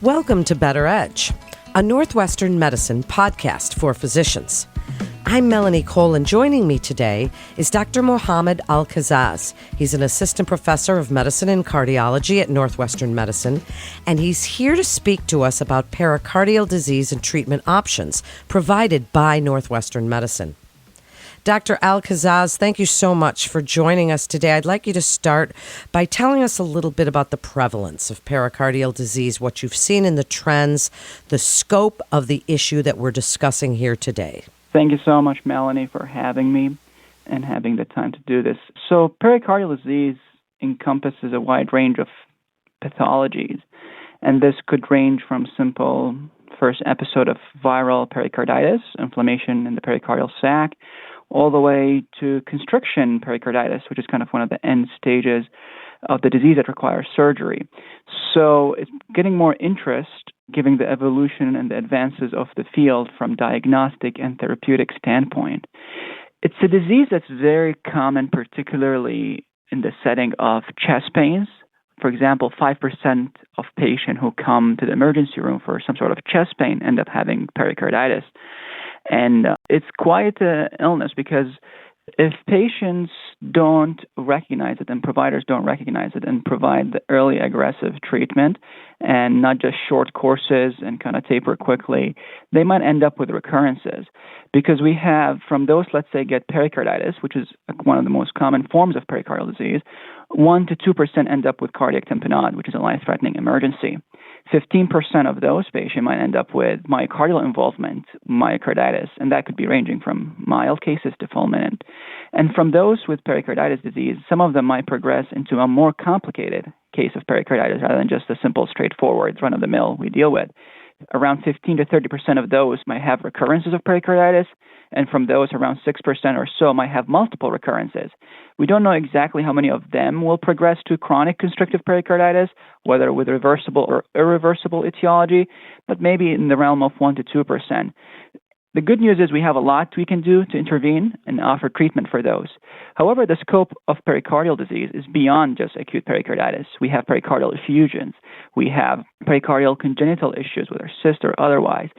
Welcome to Better Edge, a Northwestern medicine podcast for physicians. I'm Melanie Cole, and joining me today is Dr. Mohammed Al-Kazaz. He's an assistant professor of medicine and cardiology at Northwestern Medicine, and he's here to speak to us about pericardial disease and treatment options provided by Northwestern Medicine. Dr. Al-Kazaz, thank you so much for joining us today. I'd like you to start by telling us a little bit about the prevalence of pericardial disease, what you've seen in the trends, the scope of the issue that we're discussing here today. Thank you so much, Melanie, for having me and having the time to do this. So pericardial disease encompasses a wide range of pathologies, and this could range from simple first episode of viral pericarditis, inflammation in the pericardial sac, all the way to constriction pericarditis, which is kind of one of the end stages of the disease that requires surgery. So it's getting more interest, given the evolution and the advances of the field from diagnostic and therapeutic standpoint. It's a disease that's very common, particularly in the setting of chest pains. For example, 5% of patients who come to the emergency room for some sort of chest pain end up having pericarditis. And it's quite an illness because if patients don't recognize it and providers don't recognize it and provide the early aggressive treatment and not just short courses and kind of taper quickly, they might end up with recurrences. Because we have, from those, let's say, get pericarditis, which is one of the most common forms of pericardial disease, 1 to 2% end up with cardiac tamponade, which is a life-threatening emergency. 15% of those patients might end up with myocardial involvement, myocarditis, and that could be ranging from mild cases to fulminant. And from those with pericarditis disease, some of them might progress into a more complicated case of pericarditis rather than just a simple, straightforward, run-of-the-mill we deal with. Around 15 to 30% of those might have recurrences of pericarditis, and from those, around 6% or so might have multiple recurrences. We don't know exactly how many of them will progress to chronic constrictive pericarditis, whether with reversible or irreversible etiology, but maybe in the realm of 1 to 2%. The good news is we have a lot we can do to intervene and offer treatment for those. However, the scope of pericardial disease is beyond just acute pericarditis. We have pericardial effusions. We have pericardial congenital issues, whether cyst or otherwise.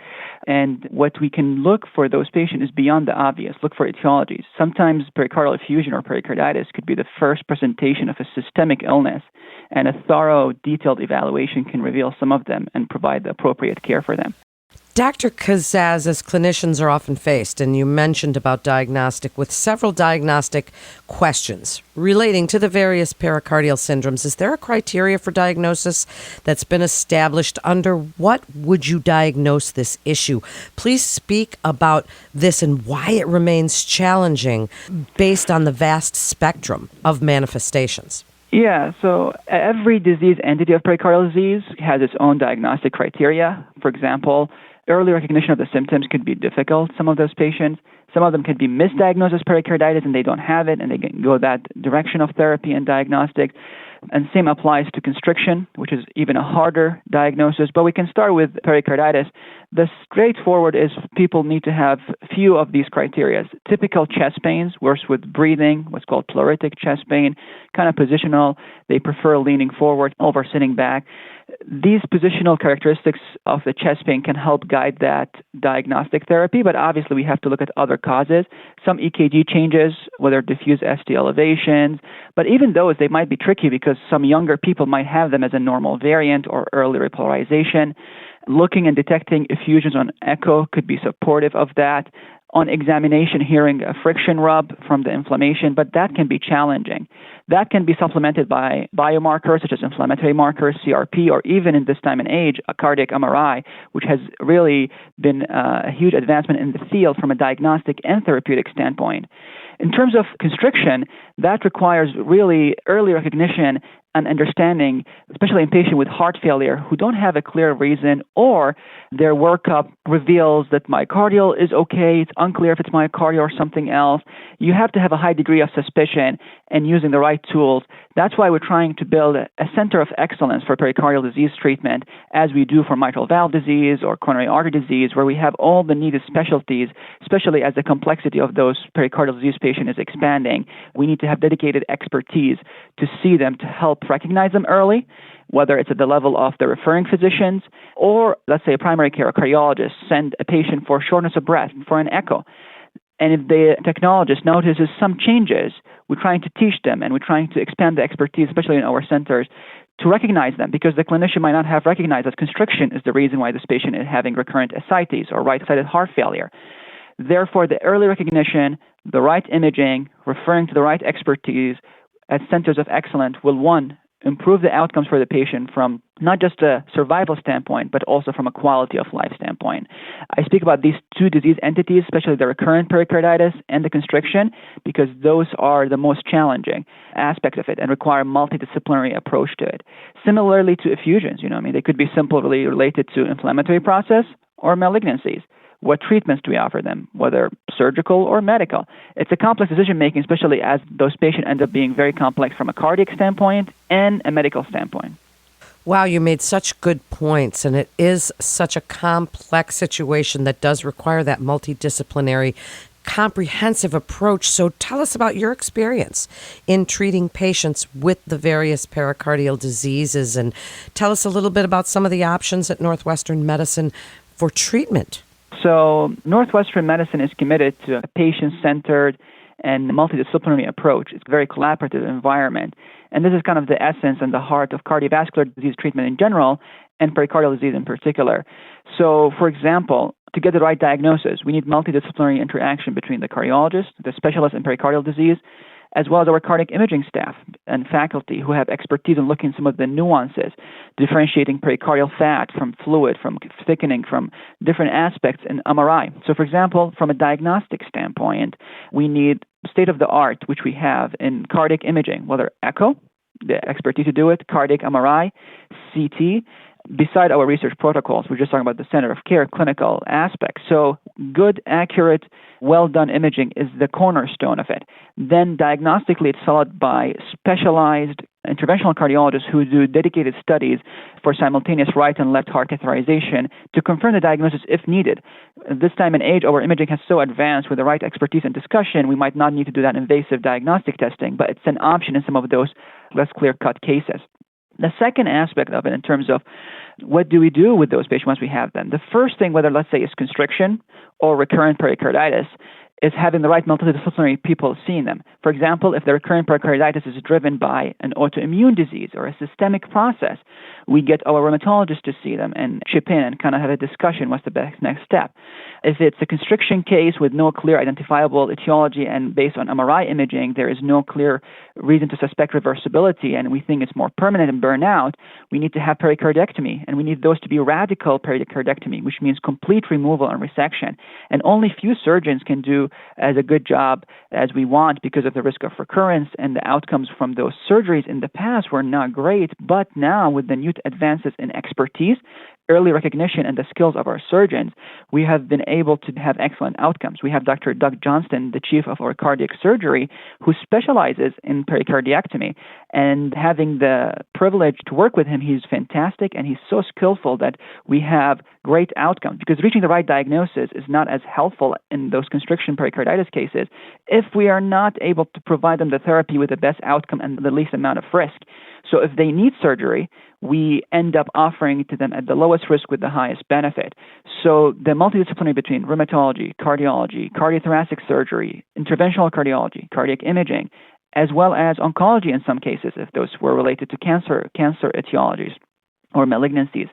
And what we can look for those patients is beyond the obvious. Look for etiologies. Sometimes pericardial effusion or pericarditis could be the first presentation of a systemic illness, and a thorough, detailed evaluation can reveal some of them and provide the appropriate care for them. Dr. Kazaz, as clinicians are often faced, and you mentioned about diagnostic, with several diagnostic questions relating to the various pericardial syndromes, is there a criteria for diagnosis that's been established? Under what would you diagnose this issue? Please speak about this and why it remains challenging based on the vast spectrum of manifestations. Yeah, so every disease entity of pericardial disease has its own diagnostic criteria. For example, early recognition of the symptoms could be difficult. Some of those patients, some of them could be misdiagnosed as pericarditis and they don't have it, and they can go that direction of therapy and diagnostics. And same applies to constriction, which is even a harder diagnosis. But we can start with pericarditis. The straightforward is people need to have few of these criteria. Typical chest pains, worse with breathing, what's called pleuritic chest pain, kind of positional. They prefer leaning forward over sitting back. These positional characteristics of the chest pain can help guide that diagnostic therapy, but obviously we have to look at other causes. Some EKG changes, whether diffuse ST elevations, but even those, they might be tricky because some younger people might have them as a normal variant or early repolarization. Looking and detecting effusions on echo could be supportive of that. On examination, hearing a friction rub from the inflammation, but that can be challenging. That can be supplemented by biomarkers such as inflammatory markers, CRP, or even in this time and age, a cardiac MRI, which has really been a huge advancement in the field from a diagnostic and therapeutic standpoint. In terms of constriction, that requires really early recognition and understanding, especially in patients with heart failure who don't have a clear reason, or their workup reveals that myocardial is okay, it's unclear if it's myocardial or something else. You have to have a high degree of suspicion and using the right tools. That's why we're trying to build a center of excellence for pericardial disease treatment, as we do for mitral valve disease or coronary artery disease, where we have all the needed specialties, especially as the complexity of those pericardial disease patients is expanding. We need to have dedicated expertise to see them, to help help recognize them early, whether it's at the level of the referring physicians or, let's say, a primary care cardiologist send a patient for shortness of breath for an echo. And if the technologist notices some changes, we're trying to teach them and we're trying to expand the expertise, especially in our centers, to recognize them, because the clinician might not have recognized that constriction is the reason why this patient is having recurrent ascites or right-sided heart failure. Therefore, the early recognition, the right imaging, referring to the right expertise at centers of excellence will, one, improve the outcomes for the patient from not just a survival standpoint, but also from a quality of life standpoint. I speak about these two disease entities, especially the recurrent pericarditis and the constriction, because those are the most challenging aspects of it and require a multidisciplinary approach to it. Similarly to effusions, they could be simply related to inflammatory process or malignancies. What treatments do we offer them, whether surgical or medical? It's a complex decision-making, especially as those patients end up being very complex from a cardiac standpoint and a medical standpoint. Wow, you made such good points, and it is such a complex situation that does require that multidisciplinary, comprehensive approach. So tell us about your experience in treating patients with the various pericardial diseases, and tell us a little bit about some of the options at Northwestern Medicine for treatment. So Northwestern Medicine is committed to a patient-centered and multidisciplinary approach. It's a very collaborative environment. And this is kind of the essence and the heart of cardiovascular disease treatment in general and pericardial disease in particular. So, for example, to get the right diagnosis, we need multidisciplinary interaction between the cardiologist, the specialist in pericardial disease, as well as our cardiac imaging staff and faculty who have expertise in looking at some of the nuances, differentiating pericardial fat from fluid, from thickening, from different aspects in MRI. So, for example, from a diagnostic standpoint, we need state-of-the-art, which we have in cardiac imaging, whether echo, the expertise to do it, cardiac MRI, CT. Beside our research protocols, we're just talking about the center of care clinical aspects. So good, accurate, well-done imaging is the cornerstone of it. Then diagnostically, it's followed by specialized interventional cardiologists who do dedicated studies for simultaneous right and left heart catheterization to confirm the diagnosis if needed. At this time and age, our imaging has so advanced with the right expertise and discussion, we might not need to do that invasive diagnostic testing, but it's an option in some of those less clear-cut cases. The second aspect of it in terms of what do we do with those patients once we have them? The first thing, whether let's say is constriction or recurrent pericarditis, is having the right multidisciplinary people seeing them. For example, if the recurrent pericarditis is driven by an autoimmune disease or a systemic process, we get our rheumatologist to see them and chip in and kind of have a discussion what's the best next step. If it's a constriction case with no clear identifiable etiology and based on MRI imaging, there is no clear reason to suspect reversibility and we think it's more permanent and burnout, we need to have pericardiectomy, and we need those to be radical pericardiectomy, which means complete removal and resection. And only few surgeons can do as a good job as we want because of the risk of recurrence, and the outcomes from those surgeries in the past were not great. But now with the new advances in expertise, early recognition, and the skills of our surgeons, we have been able to have excellent outcomes. We have Dr. Doug Johnston, the chief of our cardiac surgery, who specializes in pericardiectomy. And having the privilege to work with him, he's fantastic, and he's so skillful that we have great outcomes. Because reaching the right diagnosis is not as helpful in those constriction pericarditis cases if we are not able to provide them the therapy with the best outcome and the least amount of risk. So if they need surgery, we end up offering it to them at the lowest risk with the highest benefit. So the multidisciplinary between rheumatology, cardiology, cardiothoracic surgery, interventional cardiology, cardiac imaging, as well as oncology in some cases, if those were related to cancer etiologies or malignancies.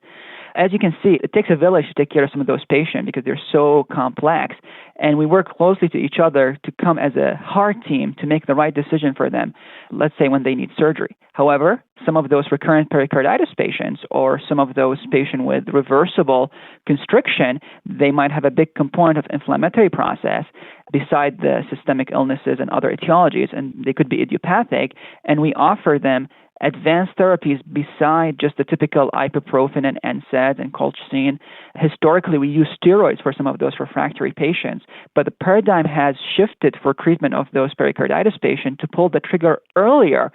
As you can see, it takes a village to take care of some of those patients because they're so complex, and we work closely to each other to come as a heart team to make the right decision for them, let's say when they need surgery. However, some of those recurrent pericarditis patients or some of those patients with reversible constriction, they might have a big component of inflammatory process beside the systemic illnesses and other etiologies, and they could be idiopathic, and we offer them advanced therapies beside just the typical ibuprofen and NSAIDs and colchicine. Historically, we use steroids for some of those refractory patients, but the paradigm has shifted for treatment of those pericarditis patients to pull the trigger earlier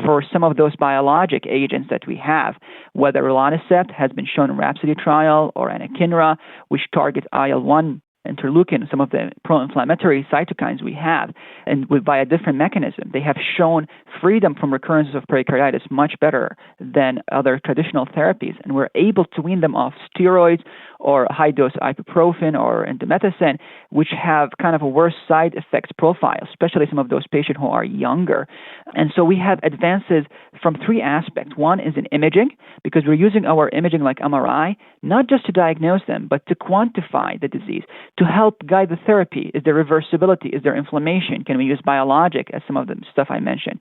for some of those biologic agents that we have, whether rilonacept has been shown in Rhapsody trial or anakinra, which target IL-1 interleukin, some of the pro-inflammatory cytokines we have, and by a different mechanism, they have shown freedom from recurrences of pericarditis much better than other traditional therapies. And we're able to wean them off steroids or high-dose ibuprofen or indomethacin, which have kind of a worse side effects profile, especially some of those patients who are younger. And so we have advances from three aspects. One is in imaging, because we're using our imaging like MRI, not just to diagnose them, but to quantify the disease, to help guide the therapy. Is there reversibility? Is there inflammation? Can we use biologic, as some of the stuff I mentioned?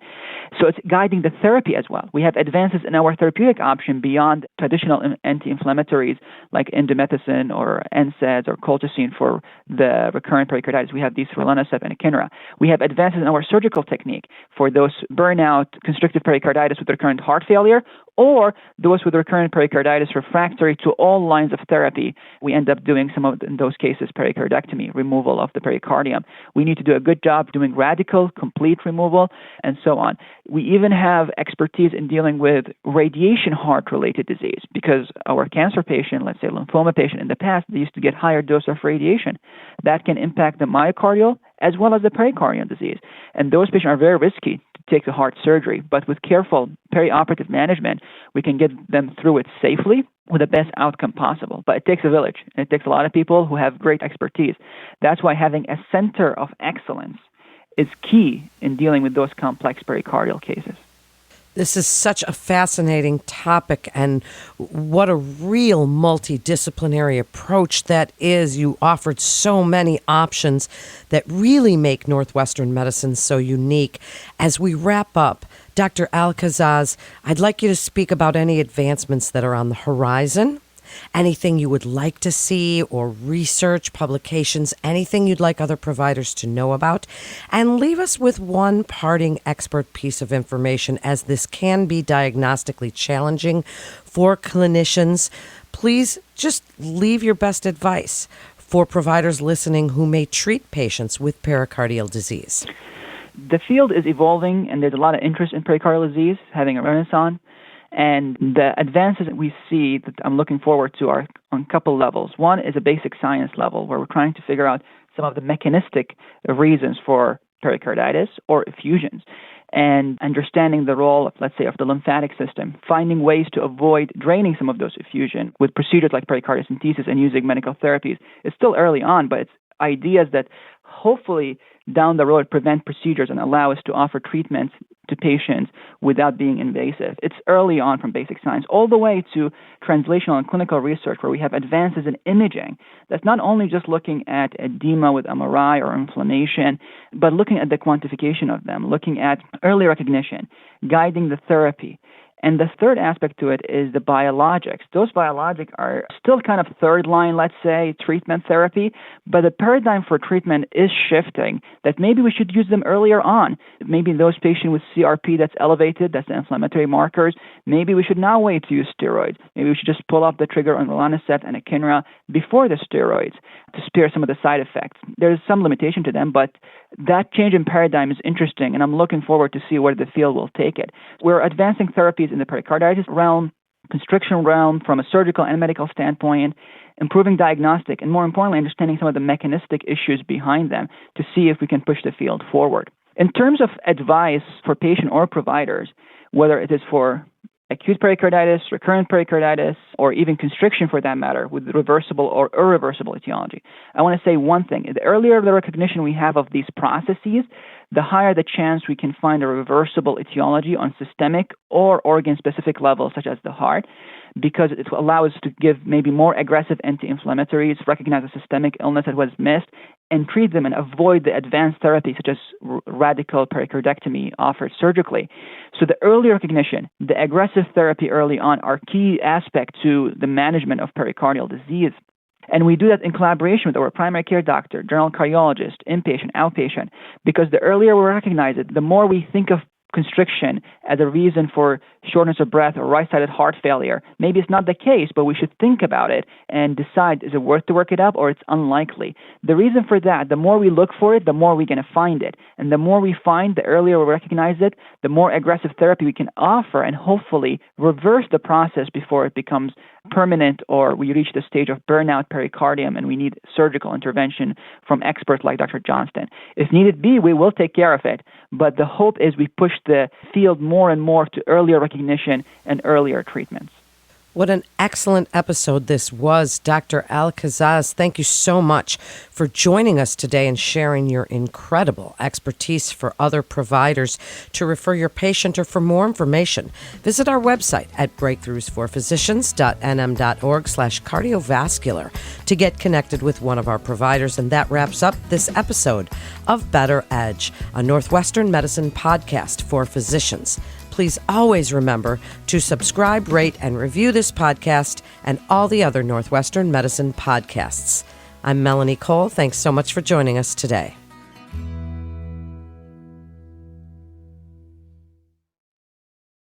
So it's guiding the therapy as well. We have advances in our therapeutic option beyond traditional anti-inflammatories like indomethacin or NSAIDs or colchicine for the recurrent pericarditis. We have these for rilonacept and echinra. We have advances in our surgical technique for those burnout, constrictive pericarditis with recurrent heart failure, or those with recurrent pericarditis refractory to all lines of therapy. We end up doing in those cases, pericardectomy, removal of the pericardium. We need to do a good job doing radical, complete removal, and so on. We even have expertise in dealing with radiation heart-related disease, because our cancer patient, let's say lymphoma patient in the past, they used to get higher dose of radiation. That can impact the myocardial as well as the pericardial disease. And those patients are very risky to take the heart surgery, but with careful perioperative management, we can get them through it safely with the best outcome possible. But it takes a village, and it takes a lot of people who have great expertise. That's why having a center of excellence is key in dealing with those complex pericardial cases. This is such a fascinating topic, and what a real multidisciplinary approach that is. You offered so many options that really make Northwestern medicine so unique. As we wrap up, Dr. Alcazaz, I'd like you to speak about any advancements that are on the horizon, anything you would like to see or research, publications, anything you'd like other providers to know about, and leave us with one parting expert piece of information, as this can be diagnostically challenging for clinicians. Please just leave your best advice for providers listening who may treat patients with pericardial disease. The field is evolving, and there's a lot of interest in pericardial disease, having a renaissance. And the advances that we see that I'm looking forward to are on a couple levels. One is a basic science level, where we're trying to figure out some of the mechanistic reasons for pericarditis or effusions, and understanding the role of, let's say, of the lymphatic system, finding ways to avoid draining some of those effusion with procedures like pericardiocentesis and using medical therapies. It's still early on, but it's ideas that hopefully down the road prevent procedures and allow us to offer treatments to patients without being invasive. It's early on, from basic science all the way to translational and clinical research, where we have advances in imaging that's not only just looking at edema with MRI or inflammation, but looking at the quantification of them, looking at early recognition, guiding the therapy. And the third aspect to it is the biologics. Those biologics are still kind of third line, let's say, treatment therapy, but the paradigm for treatment is shifting, that maybe we should use them earlier on. Maybe those patients with CRP that's elevated, that's the inflammatory markers, maybe we should now wait to use steroids. Maybe we should just pull off the trigger on rilonacept and echinra before the steroids to spare some of the side effects. There's some limitation to them, but that change in paradigm is interesting, and I'm looking forward to see where the field will take it. We're advancing therapies in the pericarditis realm, constriction realm, from a surgical and medical standpoint, improving diagnostic, and more importantly, understanding some of the mechanistic issues behind them to see if we can push the field forward. In terms of advice for patient or providers, whether it is for acute pericarditis, recurrent pericarditis, or even constriction for that matter, with reversible or irreversible etiology, I want to say one thing. The earlier the recognition we have of these processes, the higher the chance we can find a reversible etiology on systemic or organ-specific levels, such as the heart, because it will allow us to give maybe more aggressive anti-inflammatories, recognize a systemic illness that was missed, and treat them and avoid the advanced therapy, such as radical pericardectomy offered surgically. So the early recognition, the aggressive therapy early on are key aspect to the management of pericardial disease. And we do that in collaboration with our primary care doctor, general cardiologist, inpatient, outpatient, because the earlier we recognize it, the more we think of constriction as a reason for shortness of breath or right-sided heart failure. Maybe it's not the case, but we should think about it and decide, is it worth to work it up or it's unlikely? The reason for that, the more we look for it, the more we're going to find it. And the more we find, the earlier we recognize it, the more aggressive therapy we can offer and hopefully reverse the process before it becomes permanent or we reach the stage of burnout pericardium and we need surgical intervention from experts like Dr. Johnston. If needed be, we will take care of it. But the hope is we push the field more and more to earlier recognition and earlier treatments. What an excellent episode this was. Dr. Al-Kazzaz, thank you so much for joining us today and sharing your incredible expertise for other providers. To refer your patient or for more information, visit our website at breakthroughsforphysicians.nm.org/cardiovascular to get connected with one of our providers. And that wraps up this episode of Better Edge, a Northwestern Medicine podcast for physicians. Please always remember to subscribe, rate, and review this podcast and all the other Northwestern Medicine podcasts. I'm Melanie Cole. Thanks so much for joining us today.